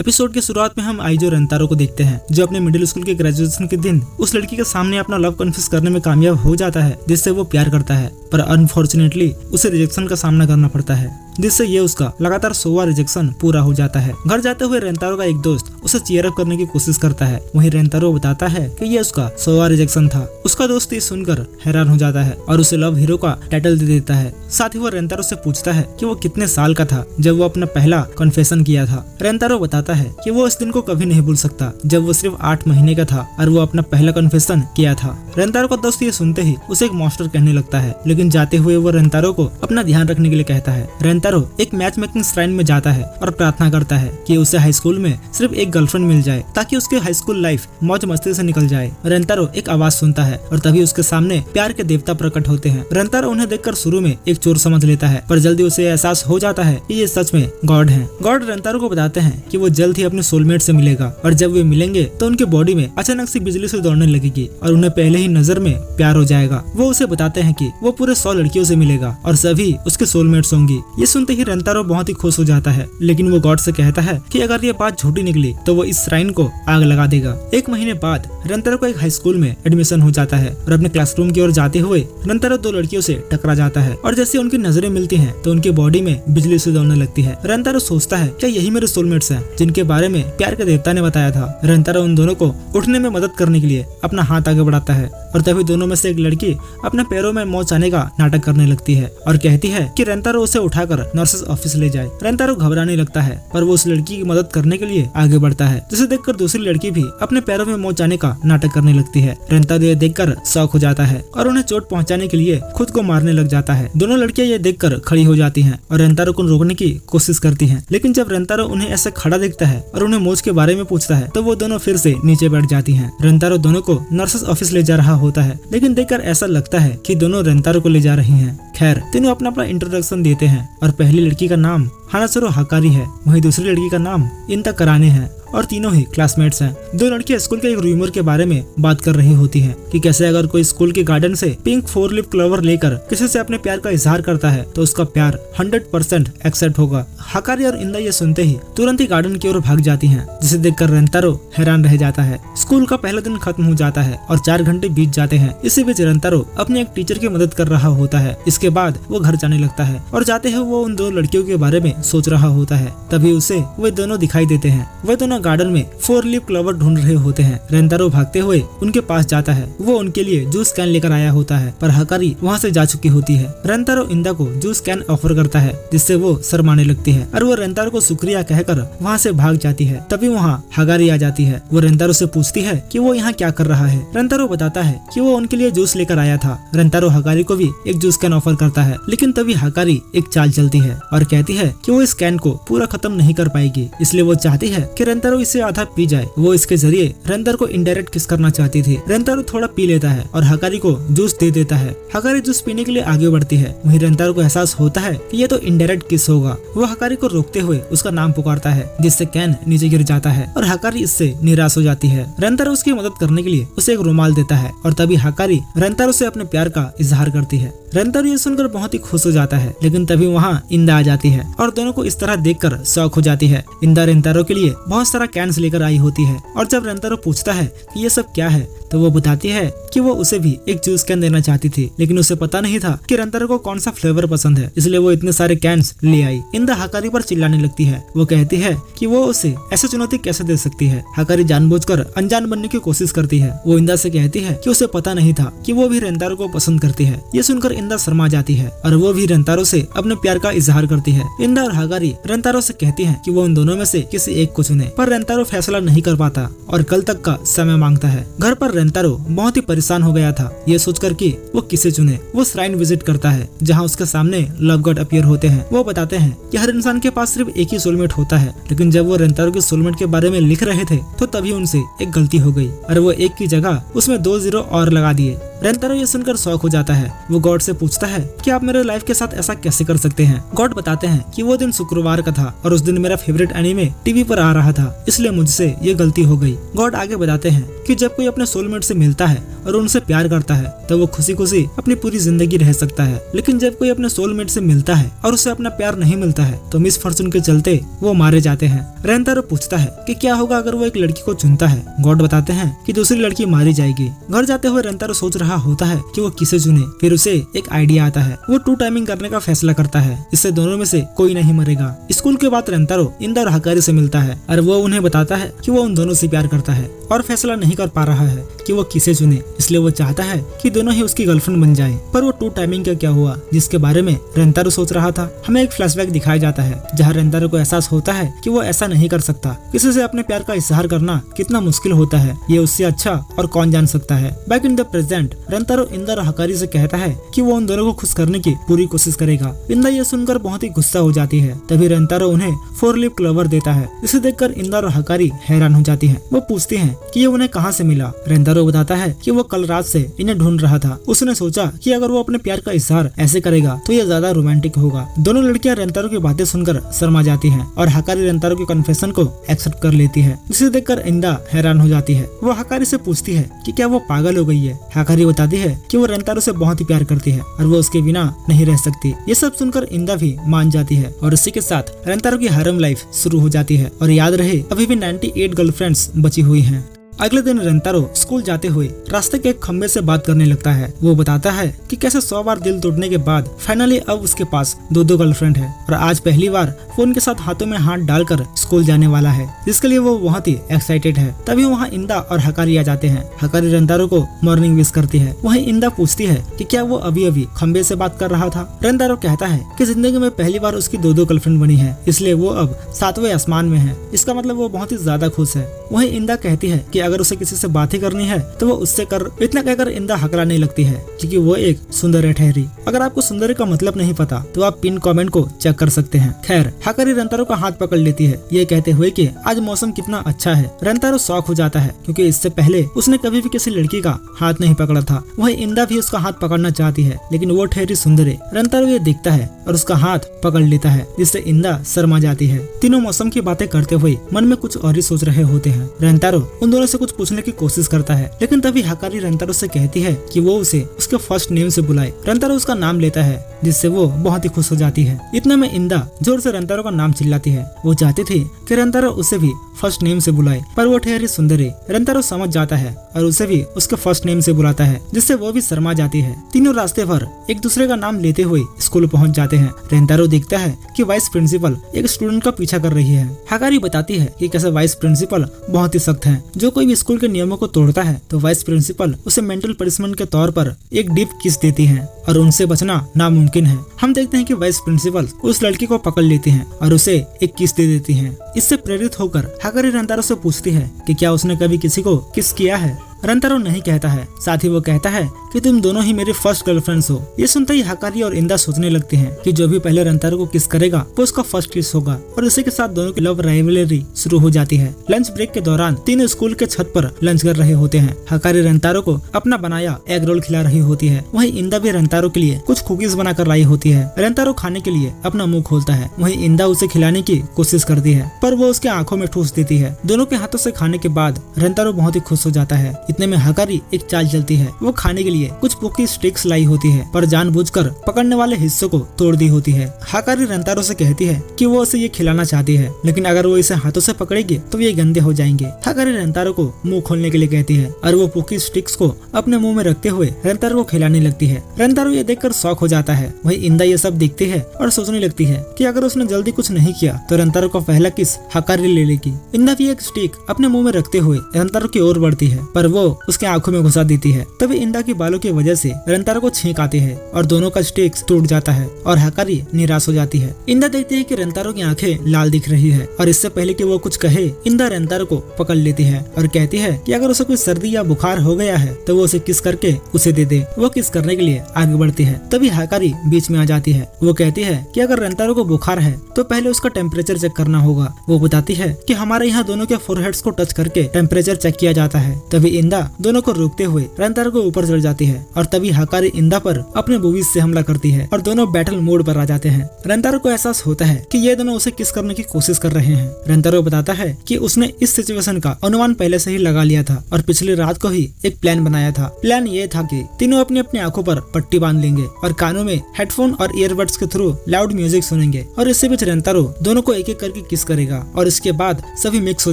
Episode की शुरुआत में हम आइजो रेंतारो को देखते हैं, जो अपने मिडिल स्कूल के ग्रेजुएशन के दिन उस लड़की के सामने अपना लव कन्फेस करने में कामयाब हो जाता है, जिससे वो प्यार करता है। पर अनफॉर्चुनेटली उसे रिजेक्शन का सामना करना पड़ता है, जिससे ये उसका लगातार 100वां रिजेक्शन पूरा हो जाता है। घर जाते हुए रेंतारो का एक दोस्त उसे चीयर अप करने की कोशिश करता है। वहीं रेंतारो बताता है कि ये उसका 100वां रिजेक्शन था। उसका दोस्त ये सुनकर हैरान हो जाता है और उसे लव हीरो का टाइटल दे देता है। साथ ही वो रेंतारो से पूछता है कि वो कितने साल का था जब वो अपना पहला कन्फेशन किया था। रेंतारो बताता है कि वो इस दिन को कभी नहीं भूल सकता जब वो सिर्फ 8 महीने का था और वो अपना पहला कन्फेशन किया था। रेंतारो का दोस्त ये सुनते ही उसे एक मॉन्स्टर कहने लगता है, लेकिन जाते हुए वो रेंतारो को अपना ध्यान रखने के लिए कहता है। रेंतारो एक मैच मेकिंग श्राइन में जाता है और प्रार्थना करता है कि उसे हाई स्कूल में सिर्फ एक गर्लफ्रेंड मिल जाए ताकि उसके हाई स्कूल लाइफ मौज मस्ती से निकल जाए। रेंतारो एक आवाज सुनता है और तभी उसके सामने प्यार के देवता प्रकट होते हैं। रेंतारो उन्हें देखकर शुरू में एक चोर समझ लेता है, पर जल्दी उसे एहसास हो जाता है कि ये सच में गॉड हैं। गॉड रेंतारो को बताते हैं कि वो जल्द ही अपने सोलमेट से मिलेगा और जब वे मिलेंगे तो उनके बॉडी में अचानक से बिजली से दौड़ने लगेगी और उन्हें पहले ही नजर में प्यार हो जाएगा। वो उसे बताते हैं कि वो पूरे 100 लड़कियों से मिलेगा और सभी उसके सोलमेट्स होंगी। ये सुनते ही रेंतारो बहुत ही खुश हो जाता है, लेकिन वो गॉड से कहता है कि अगर ये बात झूठी निकली तो वो इस श्राइन को आग लगा देगा। 1 महीने बाद रेंतारो को एक हाई स्कूल में एडमिशन हो जाता है और अपने क्लासरूम की ओर जाते हुए रेंतारो 2 लड़कियों से टकरा जाता है और जैसे उनकी नजरें मिलती हैं तो उनकी बॉडी में बिजली से दौड़ने लगती है। रेंतारो सोचता है क्या यही मेरे सोलमेट्स हैं जिनके बारे में प्यार के देवता ने बताया था। रेंतारो उन दोनों को उठने में मदद करने के लिए अपना हाथ आगे बढ़ाता है और तभी दोनों में से एक लड़की अपने पैरों में मोच आने का नाटक करने लगती है और कहती है कि रेंतारो उसे उठाकर नर्सेस ऑफिस ले जाए। रेंतारो घबराने लगता है, पर वो उस लड़की की मदद करने के लिए आगे बढ़ता है, जिसे देखकर दूसरी लड़की भी अपने पैरों में मोच आने का नाटक करने लगती है। रेंतारो ये देखकर शॉक हो जाता है और उन्हें चोट पहुंचाने के लिए खुद को मारने लग जाता है। दोनों लड़कियां ये देखकर खड़ी हो जाती हैं और रेंतारो को रोकने की कोशिश करती हैं, लेकिन जब रेंतारो उन्हें ऐसे खड़ा देखता है और उन्हें मोच के बारे में पूछता है तो वो दोनों फिर से नीचे बैठ जाती हैं। रेंतारो दोनों को नर्सेस ऑफिस ले जा रहा होता है, लेकिन देखकर ऐसा लगता है कि दोनों रेंतारो को ले जा रही हैं। खैर, तीनों अपना अपना इंट्रोडक्शन देते हैं और पहली लड़की का नाम हानासुरो हाकारी है, वहीं दूसरी लड़की का नाम इंता कराने है और तीनों ही क्लासमेट्स हैं। 2 लड़कियां स्कूल के एक रूमर के बारे में बात कर रही होती हैं कि कैसे अगर कोई स्कूल के गार्डन से पिंक 4 लीफ क्लोवर लेकर किसी से अपने प्यार का इजहार करता है तो उसका प्यार 100% एक्सेप्ट होगा। हाकारी और इंदा ये सुनते ही तुरंत ही गार्डन की ओर भाग जाती हैं, जिसे देखकर रेंतारो हैरान रह जाता है। स्कूल का पहला दिन खत्म हो जाता है और 4 घंटे बीत जाते हैं। इसी बीच रेंतारो अपने एक टीचर की मदद कर रहा होता है। इसके बाद वो घर जाने लगता है और जाते हुए वो उन 2 लड़कियों के बारे में सोच रहा होता है। तभी उसे वे दोनों दिखाई देते हैं। वे दोनों गार्डन में 4 लीफ क्लोवर ढूंढ रहे होते हैं। रेंतारो भागते हुए उनके पास जाता है। वो उनके लिए जूस कैन लेकर आया होता है, पर हाकारी वहाँ से जा चुकी होती है। रेंतारो इंदा को जूस कैन ऑफर करता है, जिससे वो शर्माने लगती है और वो रेंतारो को शुक्रिया कहकर वहाँ से भाग जाती है। तभी वहाँ हाकारी आ जाती है। वो रेंतारो से पूछती है कि वो यहाँ क्या कर रहा है। रेंतारो बताता है कि वो उनके लिए जूस लेकर आया था। रेंतारो हाकारी को भी एक जूस कैन ऑफर करता है, लेकिन तभी हाकारी एक चाल चलती है और कहती है कि वो इस कैन को पूरा खत्म नहीं कर पाएगी, इसलिए वो चाहती है कि रेंतारो इसे आधा पी जाए। वो इसके जरिए रेंतारो को इनडायरेक्ट किस करना चाहती थी। रेंतारो थोड़ा पी लेता है और हाकारी को जूस दे देता है। हाकारी जूस पीने के लिए आगे बढ़ती है। वहीं रेंतारो को एहसास होता है कि ये तो इनडायरेक्ट किस होगा। वो हाकारी को रोकते हुए उसका नाम पुकारता है, जिससे कैन नीचे गिर जाता है और हाकारी इससे निराश हो जाती है। रेंतारो उसकी मदद करने के लिए उसे एक रुमाल देता है और तभी हाकारी रेंतारो से अपने प्यार का इजहार करती है। रेंतारो ये सुनकर बहुत ही खुश हो जाता है, लेकिन तभी वहाँ इंदा आ जाती है और दोनों को इस तरह देखकर शौक हो जाती है। इंदा रेंतारो के लिए बहुत सारा कैन्स लेकर आई होती है और जब रेंतारो पूछता है कि ये सब क्या है तो वो बताती है कि वो उसे भी एक जूस कैन देना चाहती थी, लेकिन उसे पता नहीं था कि रेंतारो को कौन सा फ्लेवर पसंद है, इसलिए वो इतने सारे कैन्स ले आई। इंदा हाकारी पर चिल्लाने लगती है। वो कहती है कि वो उसे ऐसे चुनौती कैसे दे सकती है। हाकारी जानबूझकर अनजान बनने की कोशिश करती है। वो इंदा से कहती है कि उसे पता नहीं था कि वो भी रेंतारो को पसंद करती है। ये सुनकर इंदा शर्मा जाती है और वो भी रेंतारो से अपने प्यार का इजहार करती है। इंदा और हाकारी रेंतारो से कहती है कि वो उन दोनों में से किसी एक को चुने, पर रेंतारो फैसला नहीं कर पाता और कल तक का समय मांगता है। घर पर रेंतारो बहुत ही परेशान हो गया था ये सोचकर कि वो किसे चुने। वो श्राइन विजिट करता है जहाँ उसके सामने लव गॉड अपीयर होते हैं। वो बताते हैं कि हर इंसान के पास सिर्फ एक ही सोलमेट होता है, लेकिन जब वो रेंतारो के सोलमेट के बारे में लिख रहे थे तो तभी उनसे एक गलती हो गई और वो 1 की जगह उसमें 2 0 और लगा दिए। रेंतारो ये सुनकर शॉक हो जाता है। वो गॉड से पूछता है कि आप मेरे लाइफ के साथ ऐसा कैसे कर सकते हैं। गॉड बताते हैं कि वो दिन शुक्रवार का था और उस दिन मेरा फेवरेट एनीमे टीवी पर आ रहा था, इसलिए मुझसे ये गलती हो गई। गॉड आगे बताते हैं कि जब कोई अपने सोलमेट से मिलता है और उनसे प्यार करता है तो वो खुशी खुशी अपनी पूरी जिंदगी रह सकता है, लेकिन जब कोई अपने सोलमेट से मिलता है और उसे अपना प्यार नहीं मिलता है तो मिस फॉर्चून के चलते वो मारे जाते हैं। रेंतारो पूछता है कि क्या होगा अगर वो एक लड़की को चुनता है। गॉड बताते हैं कि दूसरी लड़की मारी जाएगी। घर जाते हुए रेंतारो सोच रहा होता है कि वो किसे चुने। फिर उसे एक आइडिया आता है। वो टू टाइमिंग करने का फैसला करता है, इससे दोनों में से कोई नहीं मरेगा। स्कूल के बाद रेंतारो इंदा और हकारी से मिलता है और वो उन्हें बताता है कि वो उन दोनों से प्यार करता है और फैसला नहीं कर पा रहा है कि वो किसे चुने, इसलिए वो चाहता है कि दोनों ही उसकी गर्लफ्रेंड बन जाए। पर वो टू टाइमिंग का क्या हुआ जिसके बारे में रेंतारो सोच रहा था। हमें एक फ्लैशबैक दिखाया जाता है जहाँ रेंतारो को एहसास होता है कि वो ऐसा नहीं कर सकता। किसी से अपने प्यार का इजहार करना कितना मुश्किल होता है ये उससे अच्छा और कौन जान सकता है। बैक इन द प्रेजेंट रेंतारो इंदा और हकारी से कहता है कि वो उन दोनों को खुश करने की पूरी कोशिश करेगा। इंदा ये सुनकर बहुत ही गुस्सा हो जाती है। तभी रेंतारो उन्हें 4 लीफ क्लोवर देता है। इसे देखकर इंदा और हकारी हैरान हो जाती है। वो पूछती है कि ये उन्हें कहाँ से मिला। रेंतारो बताता है कि वो कल रात से इन्हें ढूंढ रहा था। उसने सोचा कि अगर वो अपने प्यार का इजहार ऐसे करेगा तो ये ज्यादा रोमांटिक होगा। दोनों लड़कियां रेंतारो की बातें सुनकर शर्मा जाती हैं और हकारी रेंतारो के कन्फेशन को एक्सेप्ट कर लेती है, जिसे देखकर इंदा हैरान हो जाती है। वो हकारी से पूछती है कि क्या वो पागल हो गई है। हकारी बताती है कि वो रेंतारो से बहुत ही प्यार करती है और वो उसके बिना नहीं रह सकती। ये सब सुनकर इंदा भी मान जाती है और इसी के साथ रेंतारो की हारम लाइफ शुरू हो जाती है। और याद रहे अभी भी 98 गर्लफ्रेंड्स बची हुई हैं। अगले दिन रेंतारो स्कूल जाते हुए रास्ते के एक खंबे से बात करने लगता है। वो बताता है कि कैसे 100 बार दिल तोड़ने के बाद फाइनली अब उसके पास दो गर्लफ्रेंड है और आज पहली बार वो उनके साथ हाथों में हाथ डालकर स्कूल जाने वाला है, जिसके लिए वो बहुत ही एक्साइटेड है। तभी वहाँ इंदा और हकारी आ जाते हैं। हकारी रेंतारो को मॉर्निंग विश करती है। वहीं इंदा पूछती है कि क्या वो अभी अभी खंबे से बात कर रहा था। रेंतारो कहता है कि जिंदगी में पहली बार उसकी दो गर्लफ्रेंड बनी है, इसलिए वो अब 7वें आसमान में है। इसका मतलब वो बहुत ही ज्यादा खुश है। वहीं इंदा कहती है कि अगर उसे किसी से बात ही करनी है तो वो उससे कर। इतना कहकर इंदा हकलाने लगती है क्योंकि वो एक सुंदर है ठहरी। अगर आपको सुंदर का मतलब नहीं पता तो आप पिन कमेंट को चेक कर सकते हैं। खैर हकारी रेंतारो का हाथ पकड़ लेती है, ये कहते हुए कि आज मौसम कितना अच्छा है। रेंतारो शॉक हो जाता है क्योंकि इससे पहले उसने कभी भी किसी लड़की का हाथ नहीं पकड़ा था। वहीं इंदा भी उसका हाथ पकड़ना चाहती है, लेकिन वो ठहरी सुंदर है। रेंतारो ये देखता है और उसका हाथ पकड़ लेता है, जिससे इंदा शर्मा जाती है। तीनों मौसम की बातें करते हुए मन में कुछ और ही सोच रहे होते हैं। रेंतारो उन दोनों से कुछ पूछने की कोशिश करता है, लेकिन तभी हकारी रेंतारो से कहती है कि वो उसे उसके फर्स्ट नेम से बुलाए। रेंतारो उसका नाम लेता है, जिससे वो बहुत ही खुश हो जाती है। इतने में इंदा जोर से रेंतारो का नाम चिल्लाती है। वो चाहती थी कि रेंतारो उसे भी फर्स्ट नेम से बुलाए, पर वो ठहरी सुंदरी। रेंतारो समझ जाता है और उसे भी उसके फर्स्ट नेम से बुलाता है, जिससे वो भी शर्मा जाती है। तीनों रास्ते भर एक दूसरे का नाम लेते हुए स्कूल पहुंच जाते हैं। रेंतारो देखता है कि वाइस प्रिंसिपल एक स्टूडेंट का पीछा कर रही है। हकारी बताती है कि कैसे वाइस प्रिंसिपल बहुत ही सख्त है। जो कोई भी स्कूल के नियमों को तोड़ता है तो वाइस प्रिंसिपल उसे मेंटल पनिशमेंट के तौर पर एक डीप किस देती है और उनसे बचना नामुमकिन है। हम देखते हैं कि वाइस प्रिंसिपल उस लड़की को पकड़ लेती हैं और उसे एक किस दे देती हैं। इससे प्रेरित होकर हकारी रेंतारो से पूछती है कि क्या उसने कभी किसी को किस किया है। रेंतारो नहीं कहता है, साथ ही वो कहता है कि तुम दोनों ही मेरी फर्स्ट गर्लफ्रेंड्स हो। ये सुनते ही हकारी और इंदा सोचने लगते हैं कि जो भी पहले रेंतारो को किस करेगा वो उसका फर्स्ट किस होगा और इसी के साथ दोनों की लव राइवलरी शुरू हो जाती है। लंच ब्रेक के दौरान तीनों स्कूल के छत पर लंच कर रहे होते हैं। हकारी रेंतारो को अपना बनाया एग रोल खिला रही होती है। वहीं इंदा भी रेंतारो के लिए कुछ कुकीज बनाकर लाई होती है। रेंतारो खाने के लिए अपना मुंह खोलता है। वहीं इंदा उसे खिलाने की कोशिश करती है, पर वो उसके आंखों में ठूस देती है। दोनों के हाथों से खाने के बाद रेंतारो बहुत ही खुश हो जाता है। इतने में हकारी एक चाल चलती है। वो खाने के लिए कुछ पोकी स्टिक्स लाई होती है, पर जानबूझकर पकड़ने वाले हिस्सों को तोड़ दी होती है। हकारी रेंतारो से कहती है कि वो उसे ये खिलाना चाहती है, लेकिन अगर वो इसे हाथों से पकड़ेगी तो ये गंदे हो जाएंगे। हकारी रेंतारो को मुंह खोलने के लिए कहती है और वो पोकी स्टिक्स को अपने मुंह में रखते हुए रेंतारो को खिलाने लगती है। रेंतारो ये देखकर शॉक हो जाता है। वही इंदा ये सब देखती है और सोचने लगती है कि अगर उसने जल्दी कुछ नहीं किया तो रेंतारो का पहला किस हकारी ले लेगी। इंदा भी एक स्टिक अपने मुंह में रखते हुए रेंतारो की ओर बढ़ती है, पर वो उसके आंखों में घुसा देती है। तभी इंदा की बालों की वजह से रेंतारो को छींक आती है और दोनों का स्टिक टूट जाता है और हकारी निराश हो जाती है। इंदा देखती है कि रेंतारो की आंखें लाल दिख रही है और इससे पहले कि वो कुछ कहे इंदा रेंतारो को पकड़ लेती है और कहती है कि अगर उसे कोई सर्दी या बुखार हो गया है तो वो उसे किस करके उसे दे दे। वो किस करने के लिए आगे बढ़ती है। तभी हकारी बीच में आ जाती है। वो कहती है कि अगर रेंतारो को बुखार है तो पहले उसका टेम्परेचर चेक करना होगा। वो बताती है कि हमारे यहाँ दोनों के फोरहेड्स को टच करके टेम्परेचर चेक किया जाता है। तभी इंदा दोनों को रोकते हुए रेंतारो को ऊपर चढ़ जाती है और तभी हाकारी इंदा पर अपने मूवीज से हमला करती है और दोनों बैटल मोड पर आ जाते हैं। रेंतारो को एहसास होता है कि ये दोनों उसे किस करने की कोशिश कर रहे हैं। रेंतारो बताता है कि उसने इस सिचुएशन का अनुमान पहले से ही लगा लिया था और पिछली रात को ही एक प्लान बनाया था। प्लान ये था कि तीनों अपनी अपनी आंखों पर पट्टी बांध लेंगे और कानों में हेडफोन और ईयरबड्स के थ्रू लाउड म्यूजिक सुनेंगे और इससे बीच रेंतारो दोनों को एक एक करके किस करेगा और इसके बाद सभी मिक्स हो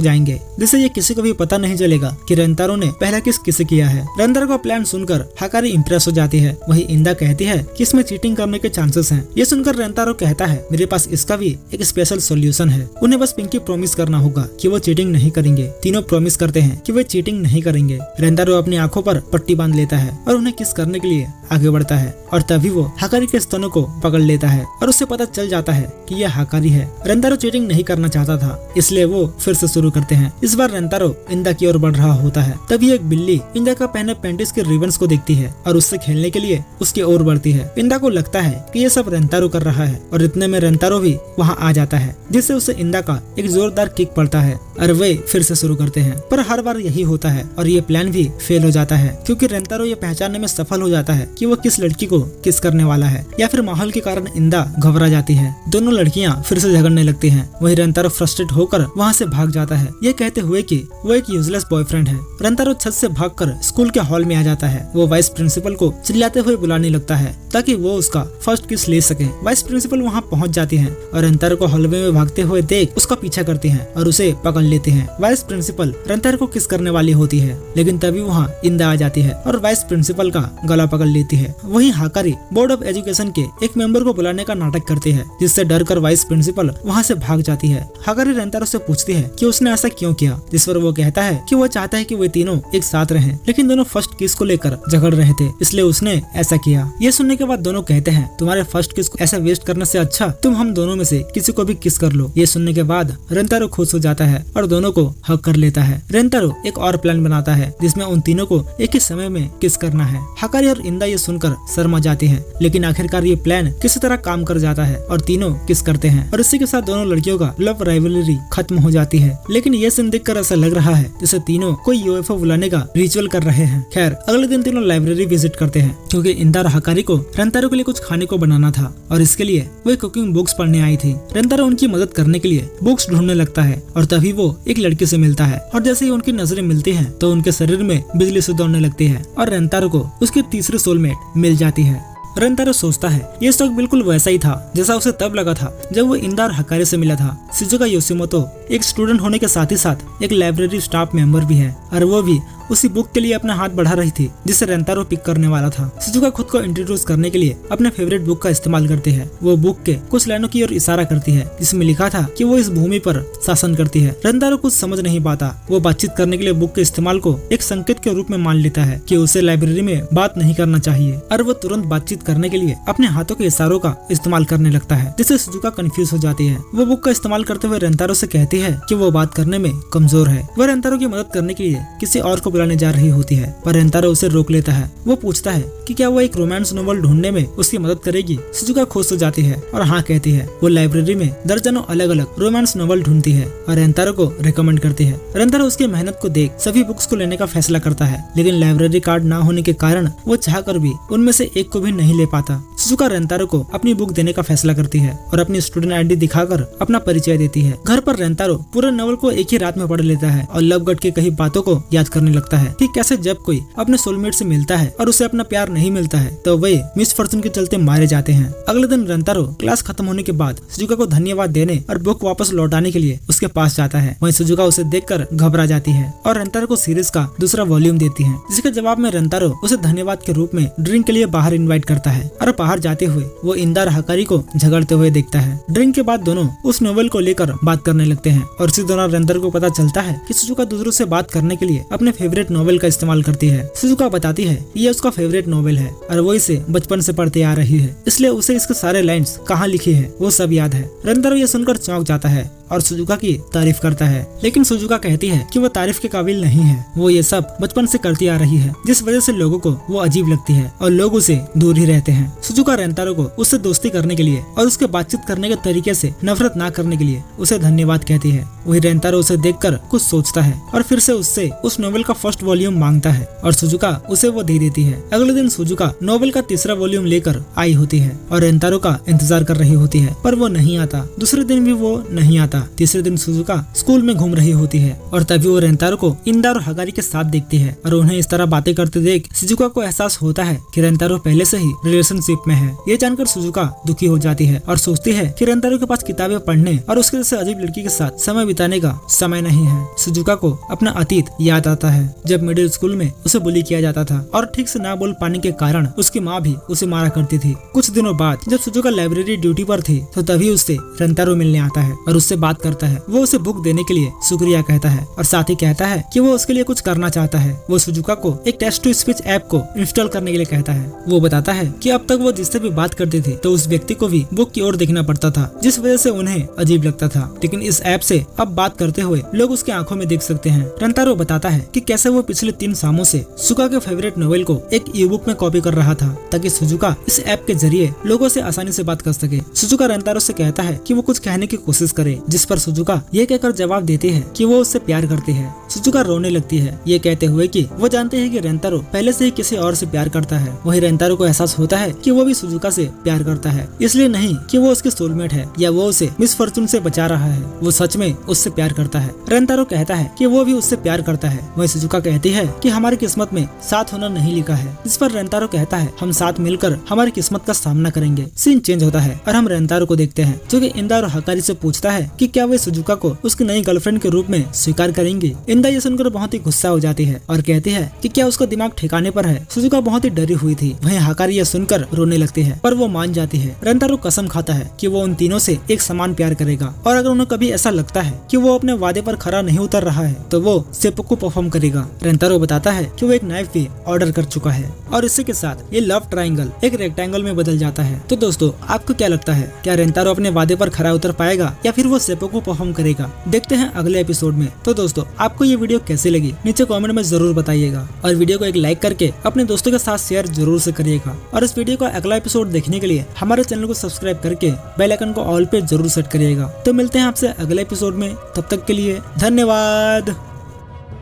जाएंगे, जिससे ये किसी को भी पता नहीं चलेगा कि रेंतारो ने पहला किस किसे किया है। रेंतारो का प्लान सुनकर हाकारी इंप्रेस हो जाती है। वही इंदा कहती है कि इसमें चीटिंग करने के चांसेस हैं। ये सुनकर रेंतारो कहता है मेरे पास इसका भी एक स्पेशल सोल्यूशन है। उन्हें बस पिंकी प्रॉमिस करना होगा कि वो चीटिंग नहीं करेंगे। तीनों प्रॉमिस करते हैं कि वे चीटिंग नहीं करेंगे। रेंतारो अपनी आंखों पर पट्टी बांध लेता है और उन्हें किस करने के लिए आगे बढ़ता है और तभी वो हाकारी के स्तनों को पकड़ लेता है और उससे पता चल जाता है कि यह हाकारी है। रेंतारो चीटिंग नहीं करना चाहता था, इसलिए वो फिर से शुरू करते हैं। इस बार रेंतारो इंदा की ओर बढ़ रहा होता है। तभी एक बिल्ली इंदा का पहने पेंटिस के रिबन्स को देखती है और उससे खेलने के लिए उसकी ओर बढ़ती है। इंदा को लगता है कि ये सब रेंतारो कर रहा है और इतने में रेंतारो भी वहाँ आ जाता है, जिससे उसे इंदा का एक जोरदार किक पड़ता है और वे फिर से शुरू करते हैं। पर हर बार यही होता है और ये प्लान भी फेल हो जाता है, क्योंकि रेंतारो ये पहचानने में सफल हो जाता है कि वो किस लड़की को किस करने वाला है, या फिर माहौल के कारण इंदा घबरा जाती है। दोनों लड़कियां फिर से झगड़ने लगती हैं। वही रेंतारो फ्रस्ट्रेट होकर वहाँ से भाग जाता है, ये कहते हुए कि वो एक यूजलेस बॉयफ्रेंड है। रेंतारो छत से भागकर स्कूल के हॉल में आ जाता है। वो वाइस प्रिंसिपल को चिल्लाते हुए बुलाने लगता है ताकि वो उसका फर्स्ट किस ले सके। वाइस प्रिंसिपल वहाँ पहुँच जाती है और रेंतारो को हॉलवे में भागते हुए देख उसका पीछा करती है और उसे पकड़ लेते हैं। वाइस प्रिंसिपल रेंतारो को किस करने वाली होती है, लेकिन तभी वहाँ इंदा आ जाती है और वाइस प्रिंसिपल का गला पकड़ लेती है। वही हाकारी बोर्ड ऑफ एजुकेशन के एक मेंबर को बुलाने का नाटक करती है, जिससे डर कर वाइस प्रिंसिपल वहाँ से भाग जाती है। हाकारी रेंतारो से पूछती है कि उसने ऐसा क्यों किया, जिस पर वो कहता है कि वो चाहता है कि वे तीनों एक साथ रहें, लेकिन दोनों फर्स्ट किस को लेकर झगड़ रहे थे, इसलिए उसने ऐसा किया। ये सुनने के बाद दोनों कहते हैं तुम्हारे फर्स्ट किस को ऐसा वेस्ट करने से अच्छा तुम हम दोनों में से किसी को भी किस कर लो। ये सुनने के बाद रेंतारो खुश हो जाता है और दोनों को हक कर लेता है। रेंतारो एक और प्लान बनाता है जिसमें उन तीनों को एक ही समय में किस करना है। हाकारी और इंदा ये सुनकर शर्मा जाती है, लेकिन आखिरकार ये प्लान किसी तरह काम कर जाता है और तीनों किस करते हैं और इसी के साथ दोनों लड़कियों का लव राइवलरी खत्म हो जाती है। लेकिन ये सीन देखकर ऐसा लग रहा है जैसे तीनों कोई यूएफओ बुलाने का रिचुअल कर रहे हैं। खैर अगले दिन तीनों लाइब्रेरी विजिट करते हैं, क्योंकि इंदा और हाकारी को रेंतारो के लिए कुछ खाने को बनाना था और इसके लिए वो कुकिंग बुक्स पढ़ने आई थी। रेंतारो उनकी मदद करने के लिए बुक्स ढूंढने लगता है और तभी वो एक लड़की से मिलता है और जैसे ही उनकी नजरें मिलती हैं तो उनके शरीर में बिजली से दौड़ने लगती है और रेंतारो को उसकी तीसरी सोलमेट मिल जाती है। रेंतारो सोचता है ये शौक बिल्कुल वैसा ही था जैसा उसे तब लगा था जब वो इंदा और हाकारी से मिला था। शिजुका योशिमोतो एक स्टूडेंट होने के साथ ही साथ एक लाइब्रेरी स्टाफ मेंबर भी है और वो भी उसी बुक के लिए अपना हाथ बढ़ा रही थी जिसे रेंतारो पिक करने वाला था। शिजुका खुद को इंट्रोड्यूस करने के लिए अपने फेवरेट बुक का इस्तेमाल करते हैं। वो बुक के कुछ लाइनों की ओर इशारा करती है जिसमें लिखा था कि वो इस भूमि पर शासन करती है। रेंतारो कुछ समझ नहीं पाता। वो बातचीत करने के लिए बुक के इस्तेमाल को एक संकेत के रूप में मान लेता है कि उसे लाइब्रेरी में बात नहीं करना चाहिए और वो तुरंत बातचीत करने के लिए अपने हाथों के इशारों का इस्तेमाल करने लगता है, जिससे शिजुका कंफ्यूज हो जाती है। वो बुक का इस्तेमाल करते हुए रेंतारो से कहती है कि वो बात करने में कमजोर है। वो रेंतारो की मदद करने के लिए किसी और को बुलाने जा रही होती है, पर रेंतारो उसे रोक लेता है। वो पूछता है कि क्या वो एक रोमांस नोवेल ढूंढने में उसकी मदद करेगी। शिजुका खुश हो जाती है और हाँ कहती है। वो लाइब्रेरी में दर्जनों अलग अलग रोमांस नोवेल ढूंढती है और रेंतारो को रिकमेंड करती है। रेंतारो उसकी मेहनत को देख सभी बुक्स को लेने का फैसला करता है, लेकिन लाइब्रेरी कार्ड न होने के कारण वो चाहकर भी उनमें से एक को भी नहीं ले पाता। शिजुका रेंतारो को अपनी बुक देने का फैसला करती है और अपनी स्टूडेंट आईडी दिखाकर अपना परिचय देती है। घर पर रेंतारो पूरे नॉवल को एक ही रात में पढ़ लेता है और लवगढ़ की कई बातों को याद करने लगता है कि कैसे जब कोई अपने सोलमेट से मिलता है और उसे अपना प्यार नहीं मिलता है तो वे मिसफॉर्चून के चलते मारे जाते हैं। अगले दिन रेंतारो क्लास खत्म होने के बाद शिजुका को धन्यवाद देने और बुक वापस लौटाने के लिए उसके पास जाता है। वहीं शिजुका उसे देखकर घबरा जाती है और रेंतारो को सीरीज का दूसरा वॉल्यूम देती है, जिसके जवाब में रेंतारो उसे धन्यवाद के रूप में ड्रिंक के लिए बाहर इनवाइट करता है और बाहर जाते हुए वो इंदा और हाकारी को झगड़ते हुए देखता है। ड्रिंक के बाद दोनों उस नोवेल को लेकर बात करने लगते हैं और इसी दौरान रेंतारो को पता चलता है कि शिजुका दूसरों से बात करने के लिए अपने फेवरेट नोवेल का इस्तेमाल करती है। शिजुका बताती है ये उसका फेवरेट नोवेल है और वो इसे बचपन से पढ़ते आ रही है, इसलिए उसे इसके सारे लाइन्स कहाँ लिखी है वो सब याद है। रेंतारो ये सुनकर चौंक जाता है और सुजुका की तारीफ करता है, लेकिन सुजुका कहती है कि वो तारीफ के काबिल नहीं है। वो ये सब बचपन से करती आ रही है, जिस वजह से लोगों को वो अजीब लगती है और लोग उसे दूर ही रहते हैं। सुजुका रेंतारो को उससे दोस्ती करने के लिए और उसके बातचीत करने के तरीके से नफरत ना करने के लिए उसे धन्यवाद कहती है। वही रेंतारो उसे देखकर कुछ सोचता है और फिर से उससे उस नोवेल का फर्स्ट वॉल्यूम मांगता है और सुजुका उसे वो दे देती है। अगले दिन सुजुका नोवेल का तीसरा वॉल्यूम लेकर आई होती है और रेंतारो का इंतजार कर रही होती है, पर वो नहीं आता। दूसरे दिन भी वो नहीं आता। तीसरे दिन सुजुका स्कूल में घूम रही होती है और तभी वो रेंतारो को इंदा और हगारी के साथ देखती है और उन्हें इस तरह बातें करते देख सुजुका को एहसास होता है कि रेंतारो पहले से ही रिलेशनशिप में है। ये जानकर सुजुका दुखी हो जाती है और सोचती है कि रेंतारो के पास किताबें पढ़ने और उसके जैसे अजीब लड़की के साथ समय बिताने का समय नहीं है। सुजुका को अपना अतीत याद आता है, जब मिडिल स्कूल में उसे बुली किया जाता था और ठीक से ना बोल पाने के कारण उसकी माँ भी उसे मारा करती थी। कुछ दिनों बाद जब सुजुका लाइब्रेरी ड्यूटी पर थी तो तभी उससे रेंतारो मिलने आता है और उससे बात करता है। वो उसे बुक देने के लिए शुक्रिया कहता है और साथ ही कहता है कि वो उसके लिए कुछ करना चाहता है। वो सुजुका को एक टेक्स्ट टू स्पीच ऐप को इंस्टॉल करने के लिए कहता है। वो बताता है कि अब तक वो जिससे भी बात करते थे तो उस व्यक्ति को भी बुक की ओर देखना पड़ता था, जिस वजह से उन्हें अजीब लगता था, लेकिन इस ऐप से अब बात करते हुए लोग उसके आंखों में देख सकते हैं। रेंतारो बताता है कि कैसे वो पिछले 3 सालों से सुजुका के फेवरेट नोवेल को एक ई बुक में कॉपी कर रहा था ताकि सुजुका इस ऐप के जरिए लोगों से आसानी से बात कर सके। सुजुका रेंतारो से कहता है कि वो कुछ कहने की कोशिश करे, जिस पर सुजुका ये कहकर जवाब देती है कि वो उससे प्यार करती है। सुजुका रोने लगती है, ये कहते हुए कि वो जानते हैं कि रेंतारो पहले से ही किसी और से प्यार करता है। वही रेंतारो को एहसास होता है कि वो भी सुजुका से प्यार करता है, इसलिए नहीं कि वो उसके सोलमेट है या वो उसे मिसफॉर्चून से बचा रहा है, वो सच में उससे प्यार करता है। रेंतारो कहता है कि वो भी उससे प्यार करता है। वही सुजुका कहती है कि हमारी किस्मत में साथ होना नहीं लिखा है, जिस पर रेंतारो कहता है हम साथ मिलकर हमारी किस्मत का सामना करेंगे। सीन चेंज होता है और हम रेंतारो को देखते हैं जो कि इंदा और हकारी से पूछता है कि क्या वे सुजुका को उसकी नई गर्लफ्रेंड के रूप में स्वीकार करेंगे। इंदा ये सुनकर बहुत ही गुस्सा हो जाती है और कहती है कि क्या उसका दिमाग ठिकाने पर है। सुजुका बहुत ही डरी हुई थी। वहीं हकारी ये सुनकर रोने लगती है, पर वो मान जाती है। रेंतारो कसम खाता है कि वो उन तीनों से एक समान प्यार करेगा और अगर उन्हें कभी ऐसा लगता है कि वो अपने वादे पर खरा नहीं उतर रहा है तो वो सेपुकु परफॉर्म करेगा। रेंतारो बताता है कि वो एक नाइफ भी ऑर्डर कर चुका है और इसी के साथ ये लव ट्रायंगल एक रेक्टेंगल में बदल जाता है। तो दोस्तों आपको क्या लगता है, क्या रेंतारो अपने वादे पर खरा उतर पाएगा या फिर वो सेपुकु परफॉर्म करेगा? देखते हैं अगले एपिसोड में। तो दोस्तों आपको ये वीडियो कैसी लगी नीचे कमेंट में जरूर बताइएगा और वीडियो को एक लाइक करके अपने दोस्तों के साथ शेयर जरूर से करिएगा और इस वीडियो का अगला एपिसोड देखने के लिए हमारे चैनल को सब्सक्राइब करके बेल आइकन को ऑल पे जरूर सेट करिएगा। तो मिलते हैं आपसे अगले एपिसोड में, तब तक के लिए धन्यवाद।